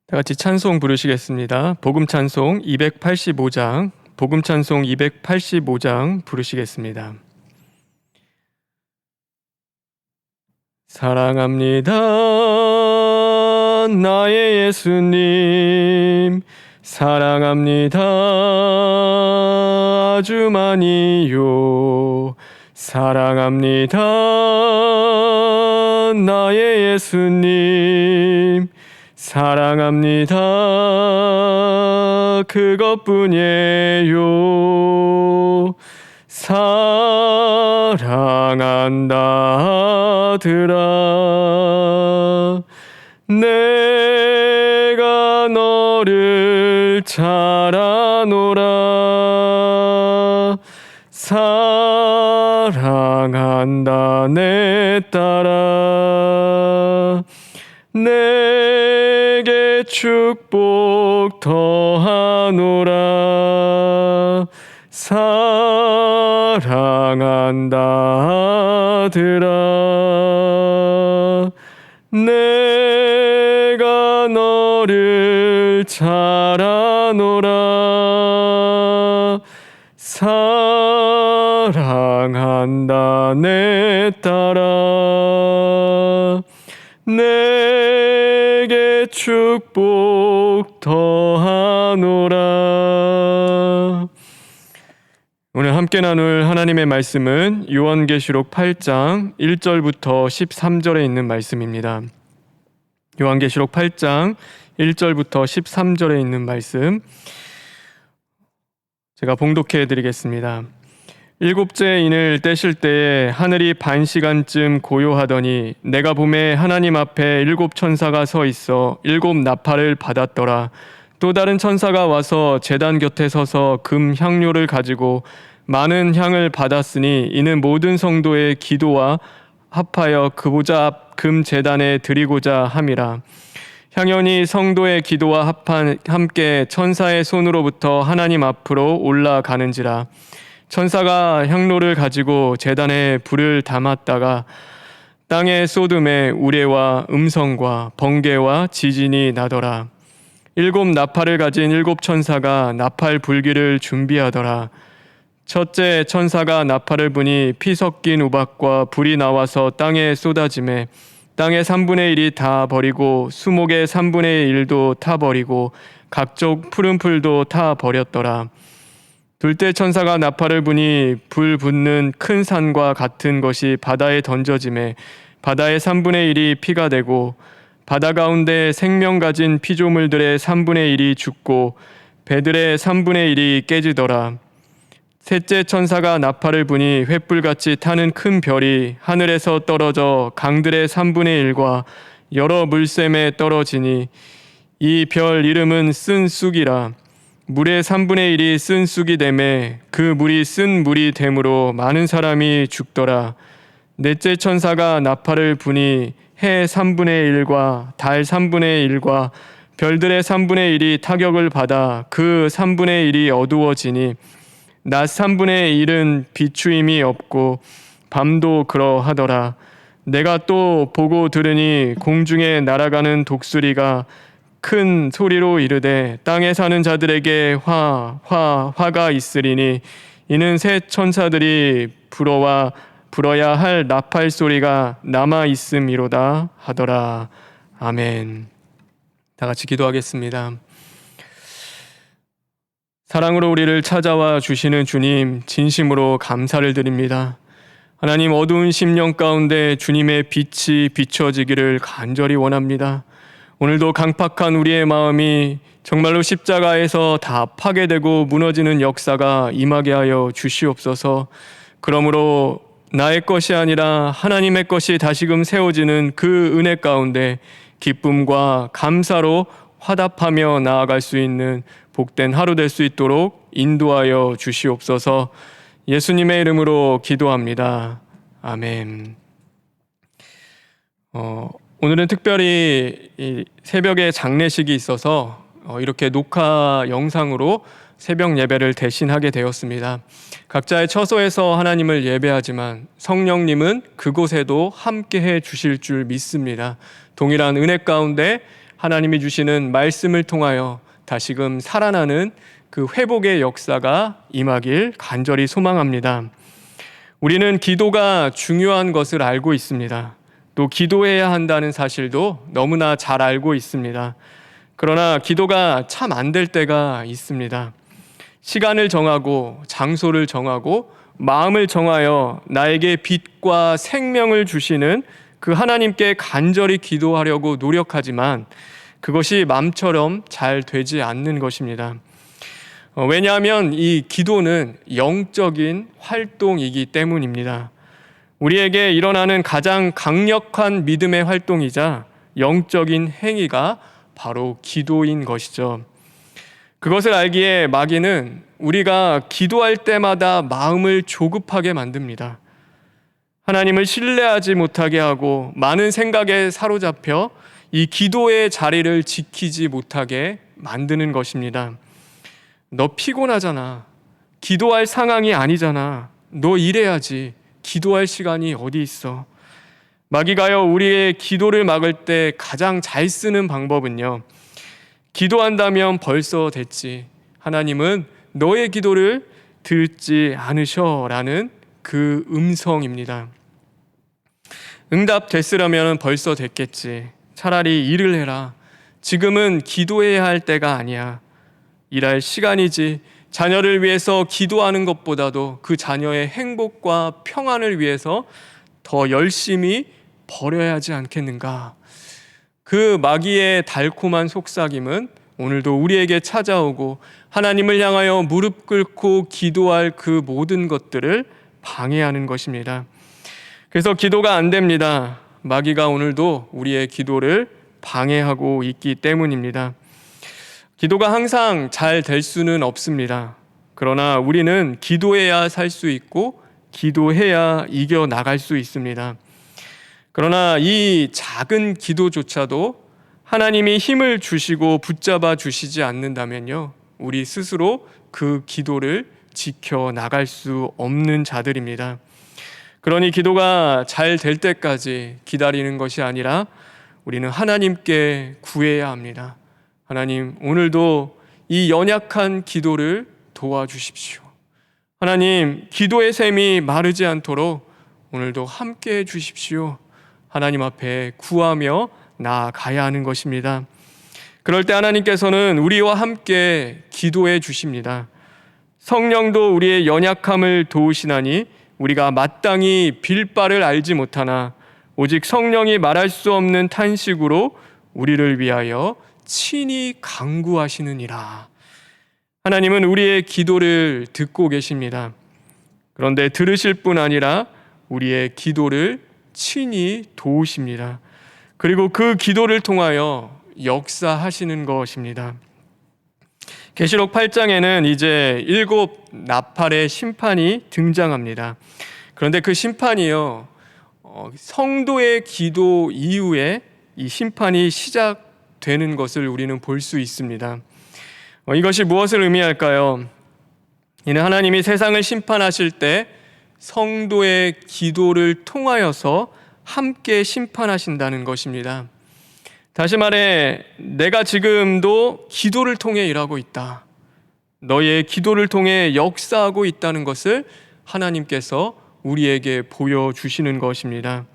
다 같이 찬송 부르시겠습니다. 복음 찬송 285장, 복음 찬송 285장 부르시겠습니다. 사랑합니다 나의 예수님, 사랑합니다 아주 많이요, 사랑합니다 나의 예수님, 사랑합니다 그것뿐이에요. 사랑한다 아들아, 내가 너를 잘 아노라. 사랑한다 내 딸아, 내게 축복 더하노라. 사랑한다 아들아, 내가 너를 잘 아노라. 사랑한다 내 딸아, 내게 축복 더하노라. 오늘 함께 나눌 하나님의 말씀은 요한계시록 8장 1절부터 13절에 있는 말씀입니다. 요한계시록 8장 1절부터 13절에 있는 말씀 제가 봉독해 드리겠습니다. 일곱째 인을 떼실 때에 하늘이 반 시간쯤 고요하더니 내가 보매 하나님 앞에 일곱 천사가 서 있어 일곱 나팔을 받았더라. 또 다른 천사가 와서 제단 곁에 서서 금 향료를 가지고 많은 향을 받았으니 이는 모든 성도의 기도와 합하여 그 보좌 앞 금 제단에 드리고자 함이라. 향연이 성도의 기도와 함께 천사의 손으로부터 하나님 앞으로 올라가는지라. 천사가 향로를 가지고 제단에 불을 담았다가 땅에 쏟음에 우레와 음성과 번개와 지진이 나더라. 일곱 나팔을 가진 일곱 천사가 나팔 불기를 준비하더라. 첫째 천사가 나팔을 부니 피 섞인 우박과 불이 나와서 땅에 쏟아지매 땅의 3분의 1이 다 버리고 수목의 3분의 1도 타 버리고 각종 푸른 풀도 타 버렸더라. 둘째 천사가 나팔을 부니 불 붙는 큰 산과 같은 것이 바다에 던져지매 바다의 3분의 1이 피가 되고 바다 가운데 생명 가진 피조물들의 3분의 1이 죽고 배들의 3분의 1이 깨지더라. 셋째 천사가 나팔을 부니 횃불같이 타는 큰 별이 하늘에서 떨어져 강들의 3분의 1과 여러 물샘에 떨어지니 이 별 이름은 쓴 쑥이라. 물의 3분의 1이 쓴 쑥이 되매 그 물이 쓴 물이 되므로 많은 사람이 죽더라. 넷째 천사가 나팔을 부니 해 3분의 1과 달 3분의 1과 별들의 3분의 1이 타격을 받아 그 3분의 1이 어두워지니 낮 3분의 1은 비추임이 없고 밤도 그러하더라. 내가 또 보고 들으니 공중에 날아가는 독수리가 큰 소리로 이르되 땅에 사는 자들에게 화가 있으리니 이는 새 천사들이 불어야 할 나팔 소리가 남아 있음이로다 하더라. 아멘. 다 같이 기도하겠습니다. 사랑으로 우리를 찾아와 주시는 주님, 진심으로 감사를 드립니다. 하나님, 어두운 심령 가운데 주님의 빛이 비춰지기를 간절히 원합니다. 오늘도 강팍한 우리의 마음이 정말로 십자가에서 다 파괴되고 무너지는 역사가 임하게 하여 주시옵소서. 그러므로 나의 것이 아니라 하나님의 것이 다시금 세워지는 그 은혜 가운데 기쁨과 감사로 화답하며 나아갈 수 있는 복된 하루 될 수 있도록 인도하여 주시옵소서. 예수님의 이름으로 기도합니다. 아멘. 오늘은 특별히 이 새벽에 장례식이 있어서 이렇게 녹화 영상으로 새벽 예배를 대신하게 되었습니다. 각자의 처소에서 하나님을 예배하지만 성령님은 그곳에도 함께해 주실 줄 믿습니다. 동일한 은혜 가운데 하나님이 주시는 말씀을 통하여 다시금 살아나는 그 회복의 역사가 임하길 간절히 소망합니다. 우리는 기도가 중요한 것을 알고 있습니다. 또 기도해야 한다는 사실도 너무나 잘 알고 있습니다. 그러나 기도가 참 안 될 때가 있습니다. 시간을 정하고 장소를 정하고 마음을 정하여 나에게 빛과 생명을 주시는 그 하나님께 간절히 기도하려고 노력하지만 그것이 마음처럼 잘 되지 않는 것입니다. 왜냐하면 이 기도는 영적인 활동이기 때문입니다. 우리에게 일어나는 가장 강력한 믿음의 활동이자 영적인 행위가 바로 기도인 것이죠. 그것을 알기에 마귀는 우리가 기도할 때마다 마음을 조급하게 만듭니다. 하나님을 신뢰하지 못하게 하고 많은 생각에 사로잡혀 이 기도의 자리를 지키지 못하게 만드는 것입니다. 너 피곤하잖아. 기도할 상황이 아니잖아. 너 일해야지. 기도할 시간이 어디 있어? 마귀가요, 우리의 기도를 막을 때 가장 잘 쓰는 방법은요, 기도한다면 벌써 됐지. 하나님은 너의 기도를 듣지 않으셔라는 그 음성입니다. 응답 됐으려면 벌써 됐겠지. 차라리 일을 해라. 지금은 기도해야 할 때가 아니야. 일할 시간이지. 자녀를 위해서 기도하는 것보다도 그 자녀의 행복과 평안을 위해서 더 열심히 버려야 하지 않겠는가. 그 마귀의 달콤한 속삭임은 오늘도 우리에게 찾아오고 하나님을 향하여 무릎 꿇고 기도할 그 모든 것들을 방해하는 것입니다. 그래서 기도가 안 됩니다. 마귀가 오늘도 우리의 기도를 방해하고 있기 때문입니다. 기도가 항상 잘 될 수는 없습니다. 그러나 우리는 기도해야 살 수 있고 기도해야 이겨나갈 수 있습니다. 그러나 이 작은 기도조차도 하나님이 힘을 주시고 붙잡아 주시지 않는다면요, 우리 스스로 그 기도를 지켜나갈 수 없는 자들입니다. 그러니 기도가 잘 될 때까지 기다리는 것이 아니라 우리는 하나님께 구해야 합니다. 하나님, 오늘도 이 연약한 기도를 도와주십시오. 하나님, 기도의 샘이 마르지 않도록 오늘도 함께 해 주십시오. 하나님 앞에 구하며 나아가야 하는 것입니다. 그럴 때 하나님께서는 우리와 함께 기도해 주십니다. 성령도 우리의 연약함을 도우시나니 우리가 마땅히 빌 바를 알지 못하나 오직 성령이 말할 수 없는 탄식으로 우리를 위하여 친히 간구하시느니라. 하나님은 우리의 기도를 듣고 계십니다. 그런데 들으실 뿐 아니라 우리의 기도를 친히 도우십니다. 그리고 그 기도를 통하여 역사하시는 것입니다. 계시록 8장에는 이제 7 나팔의 심판이 등장합니다. 그런데 그 심판이요, 성도의 기도 이후에 이 심판이 시작되는 것을 우리는 볼 수 있습니다. 이것이 무엇을 의미할까요? 이는 하나님이 세상을 심판하실 때 성도의 기도를 통하여서 함께 심판하신다는 것입니다. 다시 말해, 내가 지금도 기도를 통해 일하고 있다. 너의 기도를 통해 역사하고 있다는 것을 하나님께서 우리에게 보여주시는 것입니다.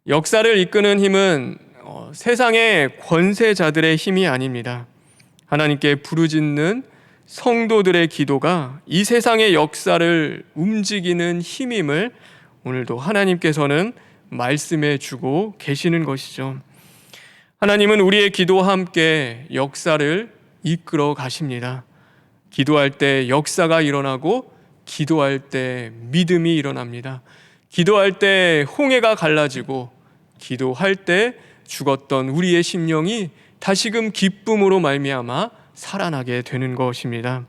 역사를 이끄는 힘은 세상의 권세자들의 힘이 아닙니다. 하나님께 부르짖는 성도들의 기도가 이 세상의 역사를 움직이는 힘임을 오늘도 하나님께서는 말씀해 주고 계시는 것이죠. 하나님은 우리의 기도와 함께 역사를 이끌어 가십니다. 기도할 때 역사가 일어나고 기도할 때 믿음이 일어납니다. 기도할 때 홍해가 갈라지고 기도할 때 죽었던 우리의 심령이 다시금 기쁨으로 말미암아 살아나게 되는 것입니다.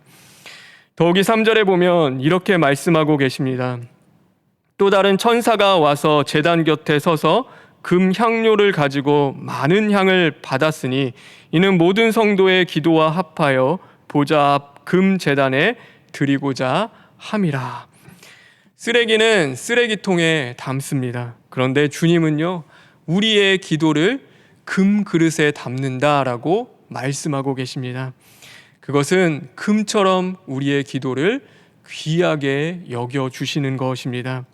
더욱이 3절에 보면 이렇게 말씀하고 계십니다. 또 다른 천사가 와서 제단 곁에 서서 금 향료를 가지고 많은 향을 받았으니 이는 모든 성도의 기도와 합하여 보좌 앞 금 제단에 드리고자 함이라. 쓰레기는 쓰레기통에 담습니다. 그런데 주님은요, 우리의 기도를 금 그릇에 담는다라고 말씀하고 계십니다. 그것은 금처럼 우리의 기도를 귀하게 여겨 주시는 것입니다.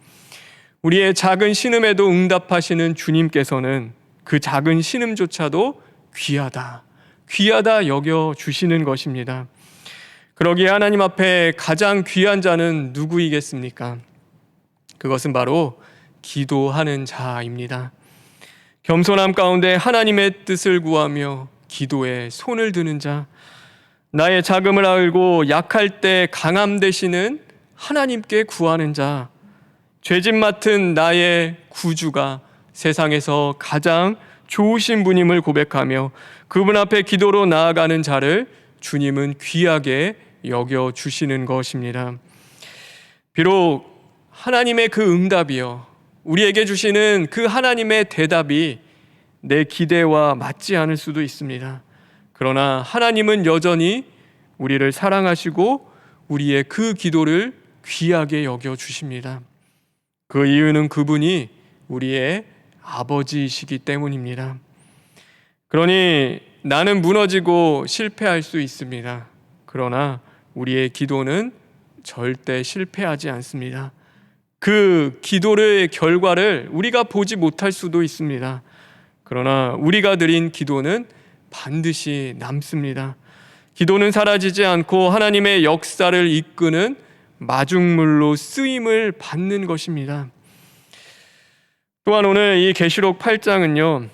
우리의 작은 신음에도 응답하시는 주님께서는 그 작은 신음조차도 귀하다 여겨 주시는 것입니다. 그러기에 하나님 앞에 가장 귀한 자는 누구이겠습니까? 그것은 바로 기도하는 자입니다. 겸손함 가운데 하나님의 뜻을 구하며 기도에 손을 드는 자, 나의 자금을 알고 약할 때 강함 되시는 하나님께 구하는 자, 죄짐 맡은 나의 구주가 세상에서 가장 좋으신 분임을 고백하며 그분 앞에 기도로 나아가는 자를 주님은 귀하게 여겨 주시는 것입니다. 비록 하나님의 그 응답이요, 우리에게 주시는 그 하나님의 대답이 내 기대와 맞지 않을 수도 있습니다. 그러나 하나님은 여전히 우리를 사랑하시고 우리의 그 기도를 귀하게 여겨 주십니다. 그 이유는 그분이 우리의 아버지이시기 때문입니다. 그러니 나는 무너지고 실패할 수 있습니다. 그러나 우리의 기도는 절대 실패하지 않습니다. 그 기도의 결과를 우리가 보지 못할 수도 있습니다. 그러나 우리가 드린 기도는 반드시 남습니다. 기도는 사라지지 않고 하나님의 역사를 이끄는 마중물로 쓰임을 받는 것입니다. 또한 오늘 이 계시록 8장은요,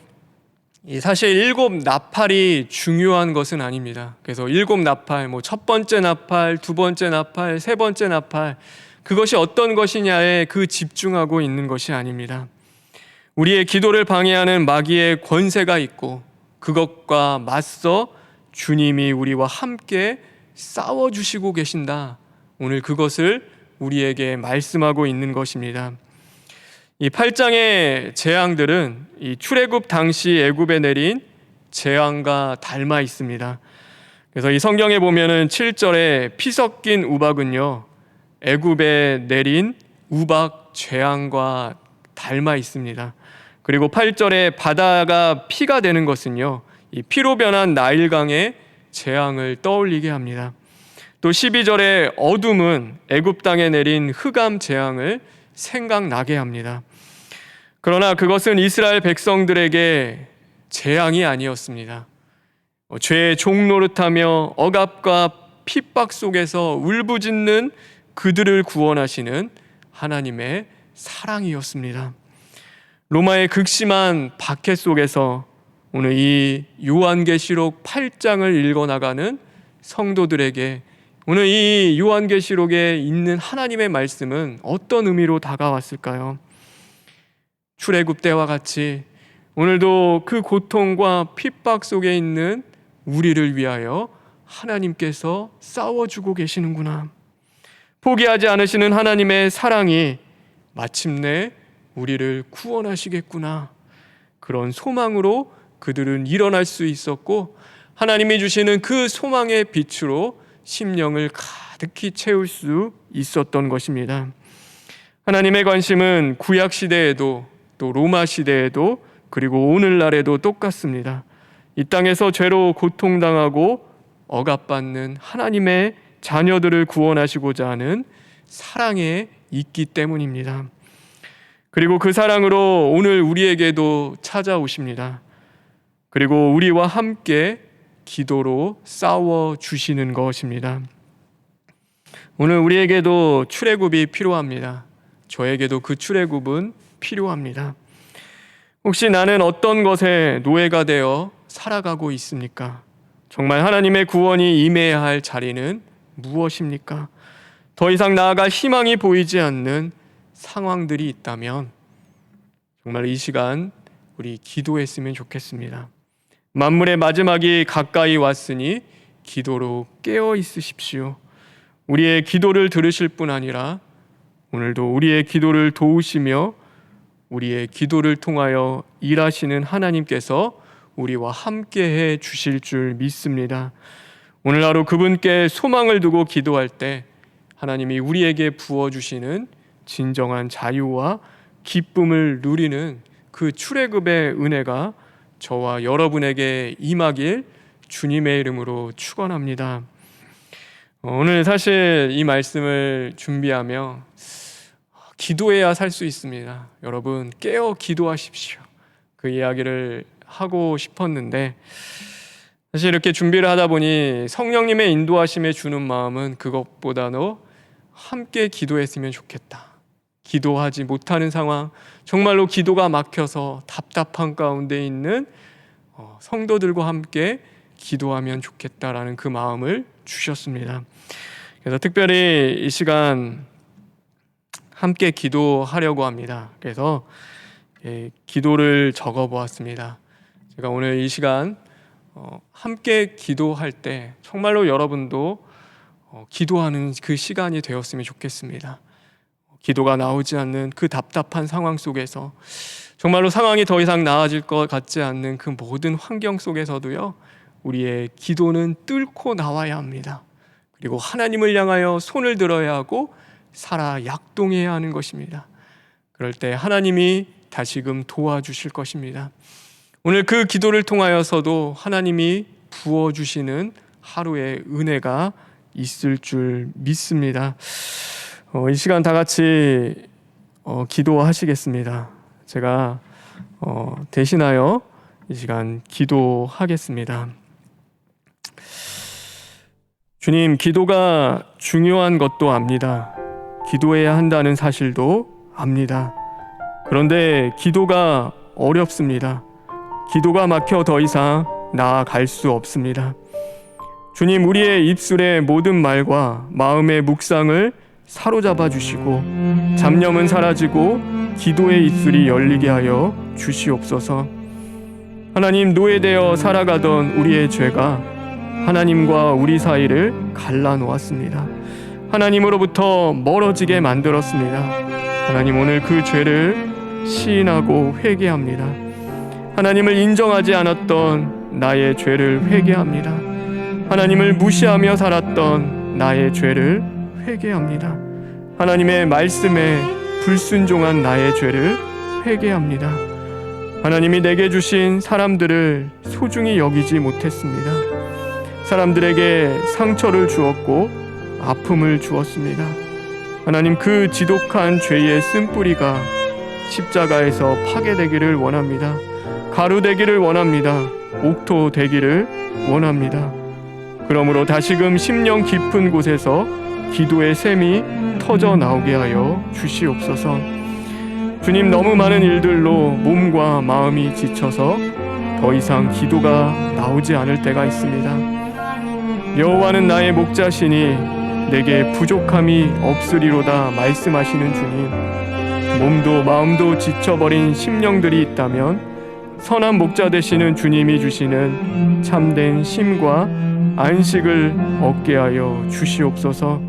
사실 7 나팔이 중요한 것은 아닙니다. 그래서 7 나팔, 첫 번째 나팔, 두 번째 나팔, 세 번째 나팔, 그것이 어떤 것이냐에 그 집중하고 있는 것이 아닙니다. 우리의 기도를 방해하는 마귀의 권세가 있고 그것과 맞서 주님이 우리와 함께 싸워주시고 계신다. 오늘 그것을 우리에게 말씀하고 있는 것입니다. 이 8장의 재앙들은 이 출애굽 당시 애굽에 내린 재앙과 닮아 있습니다. 그래서 이 성경에 보면은 7절에 피 섞인 우박은요, 애굽에 내린 우박 재앙과 닮아 있습니다. 그리고 8절에 바다가 피가 되는 것은요, 이 피로 변한 나일강의 재앙을 떠올리게 합니다. 또 12절에 어둠은 애굽 땅에 내린 흑암 재앙을 생각나게 합니다. 그러나 그것은 이스라엘 백성들에게 재앙이 아니었습니다. 죄의 종노릇하며 억압과 핍박 속에서 울부짖는 그들을 구원하시는 하나님의 사랑이었습니다. 로마의 극심한 박해 속에서 오늘 이 요한계시록 8장을 읽어나가는 성도들에게 오늘 이 요한계시록에 있는 하나님의 말씀은 어떤 의미로 다가왔을까요? 출애굽 때와 같이 오늘도 그 고통과 핍박 속에 있는 우리를 위하여 하나님께서 싸워주고 계시는구나. 포기하지 않으시는 하나님의 사랑이 마침내 우리를 구원하시겠구나. 그런 소망으로 그들은 일어날 수 있었고 하나님이 주시는 그 소망의 빛으로 심령을 가득히 채울 수 있었던 것입니다. 하나님의 관심은 구약 시대에도 또 로마 시대에도 그리고 오늘날에도 똑같습니다. 이 땅에서 죄로 고통당하고 억압받는 하나님의 자녀들을 구원하시고자 하는 사랑에 있기 때문입니다. 그리고 그 사랑으로 오늘 우리에게도 찾아오십니다. 그리고 우리와 함께 기도로 싸워주시는 것입니다. 오늘 우리에게도 출애굽이 필요합니다. 저에게도 그 출애굽은 필요합니다. 혹시 나는 어떤 것에 노예가 되어 살아가고 있습니까? 정말 하나님의 구원이 임해야 할 자리는 무엇입니까? 더 이상 나아갈 희망이 보이지 않는 상황들이 있다면 정말 이 시간 우리 기도했으면 좋겠습니다. 만물의 마지막이 가까이 왔으니 기도로 깨어 있으십시오. 우리의 기도를 들으실 뿐 아니라 오늘도 우리의 기도를 도우시며 우리의 기도를 통하여 일하시는 하나님께서 우리와 함께해 주실 줄 믿습니다. 오늘 하루 그분께 소망을 두고 기도할 때 하나님이 우리에게 부어주시는 진정한 자유와 기쁨을 누리는 그 출애굽의 은혜가 저와 여러분에게 임하길 주님의 이름으로 축원합니다. 오늘 사실 이 말씀을 준비하며 기도해야 살 수 있습니다. 여러분 깨어 기도하십시오. 그 이야기를 하고 싶었는데 사실 이렇게 준비를 하다 보니 성령님의 인도하심에 주는 마음은 그것보다도 함께 기도했으면 좋겠다. 기도하지 못하는 상황, 정말로 기도가 막혀서 답답한 가운데 있는 성도들과 함께 기도하면 좋겠다라는 그 마음을 주셨습니다. 그래서 특별히 이 시간 함께 기도하려고 합니다. 그래서 기도를 적어 보았습니다. 제가 오늘 이 시간 함께 기도할 때 정말로 여러분도 기도하는 그 시간이 되었으면 좋겠습니다. 기도가 나오지 않는 그 답답한 상황 속에서 정말로 상황이 더 이상 나아질 것 같지 않는 그 모든 환경 속에서도요, 우리의 기도는 뚫고 나와야 합니다. 그리고 하나님을 향하여 손을 들어야 하고 살아 약동해야 하는 것입니다. 그럴 때 하나님이 다시금 도와주실 것입니다. 오늘 그 기도를 통하여서도 하나님이 부어주시는 하루의 은혜가 있을 줄 믿습니다. 이 시간 다 같이 기도하시겠습니다. 제가 대신하여 이 시간 기도하겠습니다. 주님, 기도가 중요한 것도 압니다. 기도해야 한다는 사실도 압니다. 그런데 기도가 어렵습니다. 기도가 막혀 더 이상 나아갈 수 없습니다. 주님, 우리의 입술의 모든 말과 마음의 묵상을 사로잡아 주시고 잡념은 사라지고 기도의 입술이 열리게 하여 주시옵소서. 하나님, 노예되어 살아가던 우리의 죄가 하나님과 우리 사이를 갈라놓았습니다. 하나님으로부터 멀어지게 만들었습니다. 하나님, 오늘 그 죄를 시인하고 회개합니다. 하나님을 인정하지 않았던 나의 죄를 회개합니다. 하나님을 무시하며 살았던 나의 죄를 회개합니다. 하나님의 말씀에 불순종한 나의 죄를 회개합니다. 하나님이 내게 주신 사람들을 소중히 여기지 못했습니다. 사람들에게 상처를 주었고 아픔을 주었습니다. 하나님, 그 지독한 죄의 쓴뿌리가 십자가에서 파괴되기를 원합니다. 가루되기를 원합니다. 옥토되기를 원합니다. 그러므로 다시금 심령 깊은 곳에서 기도의 샘이 터져 나오게 하여 주시옵소서. 주님, 너무 많은 일들로 몸과 마음이 지쳐서 더 이상 기도가 나오지 않을 때가 있습니다. 여호와는 나의 목자시니 내게 부족함이 없으리로다 말씀하시는 주님, 몸도 마음도 지쳐버린 심령들이 있다면 선한 목자 되시는 주님이 주시는 참된 쉼과 안식을 얻게 하여 주시옵소서.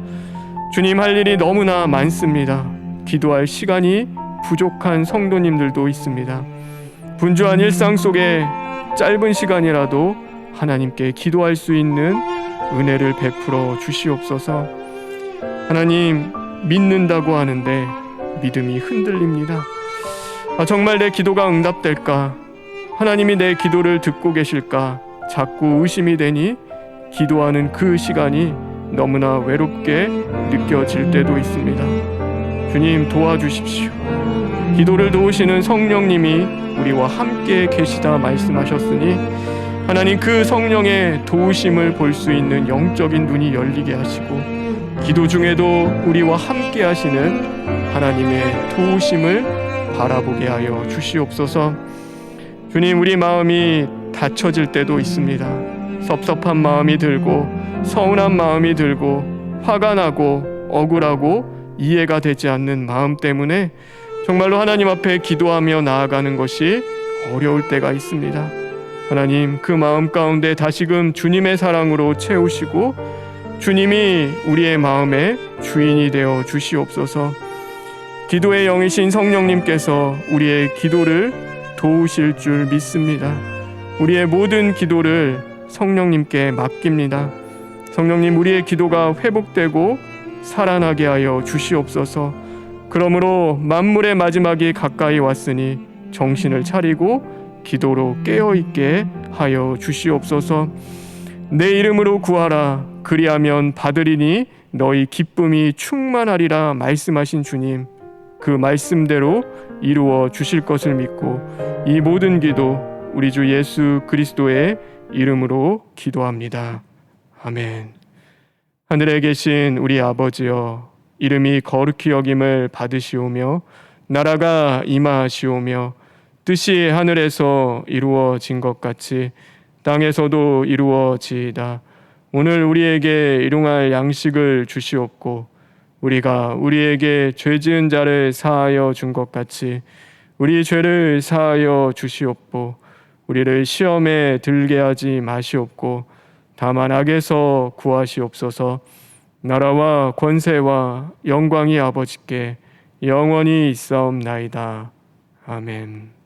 주님, 할 일이 너무나 많습니다. 기도할 시간이 부족한 성도님들도 있습니다. 분주한 일상 속에 짧은 시간이라도 하나님께 기도할 수 있는 은혜를 베풀어 주시옵소서. 하나님, 믿는다고 하는데 믿음이 흔들립니다. 정말 내 기도가 응답될까? 하나님이 내 기도를 듣고 계실까? 자꾸 의심이 되니 기도하는 그 시간이 너무나 외롭게 느껴질 때도 있습니다. 주님, 도와주십시오. 기도를 도우시는 성령님이 우리와 함께 계시다 말씀하셨으니 하나님, 그 성령의 도우심을 볼 수 있는 영적인 눈이 열리게 하시고 기도 중에도 우리와 함께 하시는 하나님의 도우심을 바라보게 하여 주시옵소서. 주님, 우리 마음이 닫혀질 때도 있습니다. 섭섭한 마음이 들고 서운한 마음이 들고 화가 나고 억울하고 이해가 되지 않는 마음 때문에 정말로 하나님 앞에 기도하며 나아가는 것이 어려울 때가 있습니다. 하나님, 그 마음 가운데 다시금 주님의 사랑으로 채우시고 주님이 우리의 마음의 주인이 되어 주시옵소서. 기도의 영이신 성령님께서 우리의 기도를 도우실 줄 믿습니다. 우리의 모든 기도를 성령님께 맡깁니다. 성령님, 우리의 기도가 회복되고 살아나게 하여 주시옵소서. 그러므로 만물의 마지막이 가까이 왔으니 정신을 차리고 기도로 깨어있게 하여 주시옵소서. 내 이름으로 구하라 그리하면 받으리니 너희 기쁨이 충만하리라 말씀하신 주님, 그 말씀대로 이루어 주실 것을 믿고 이 모든 기도 우리 주 예수 그리스도의 이름으로 기도합니다. 아멘. 하늘에 계신 우리 아버지여, 이름이 거룩히 여김을 받으시오며 나라가 임하시오며 뜻이 하늘에서 이루어진 것 같이 땅에서도 이루어지이다. 오늘 우리에게 일용할 양식을 주시옵고 우리가 우리에게 죄 지은 자를 사하여 준 것 같이 우리 죄를 사하여 주시옵고 우리를 시험에 들게 하지 마시옵고 다만 악에서 구하시옵소서. 나라와 권세와 영광이 아버지께 영원히 있사옵나이다. 아멘.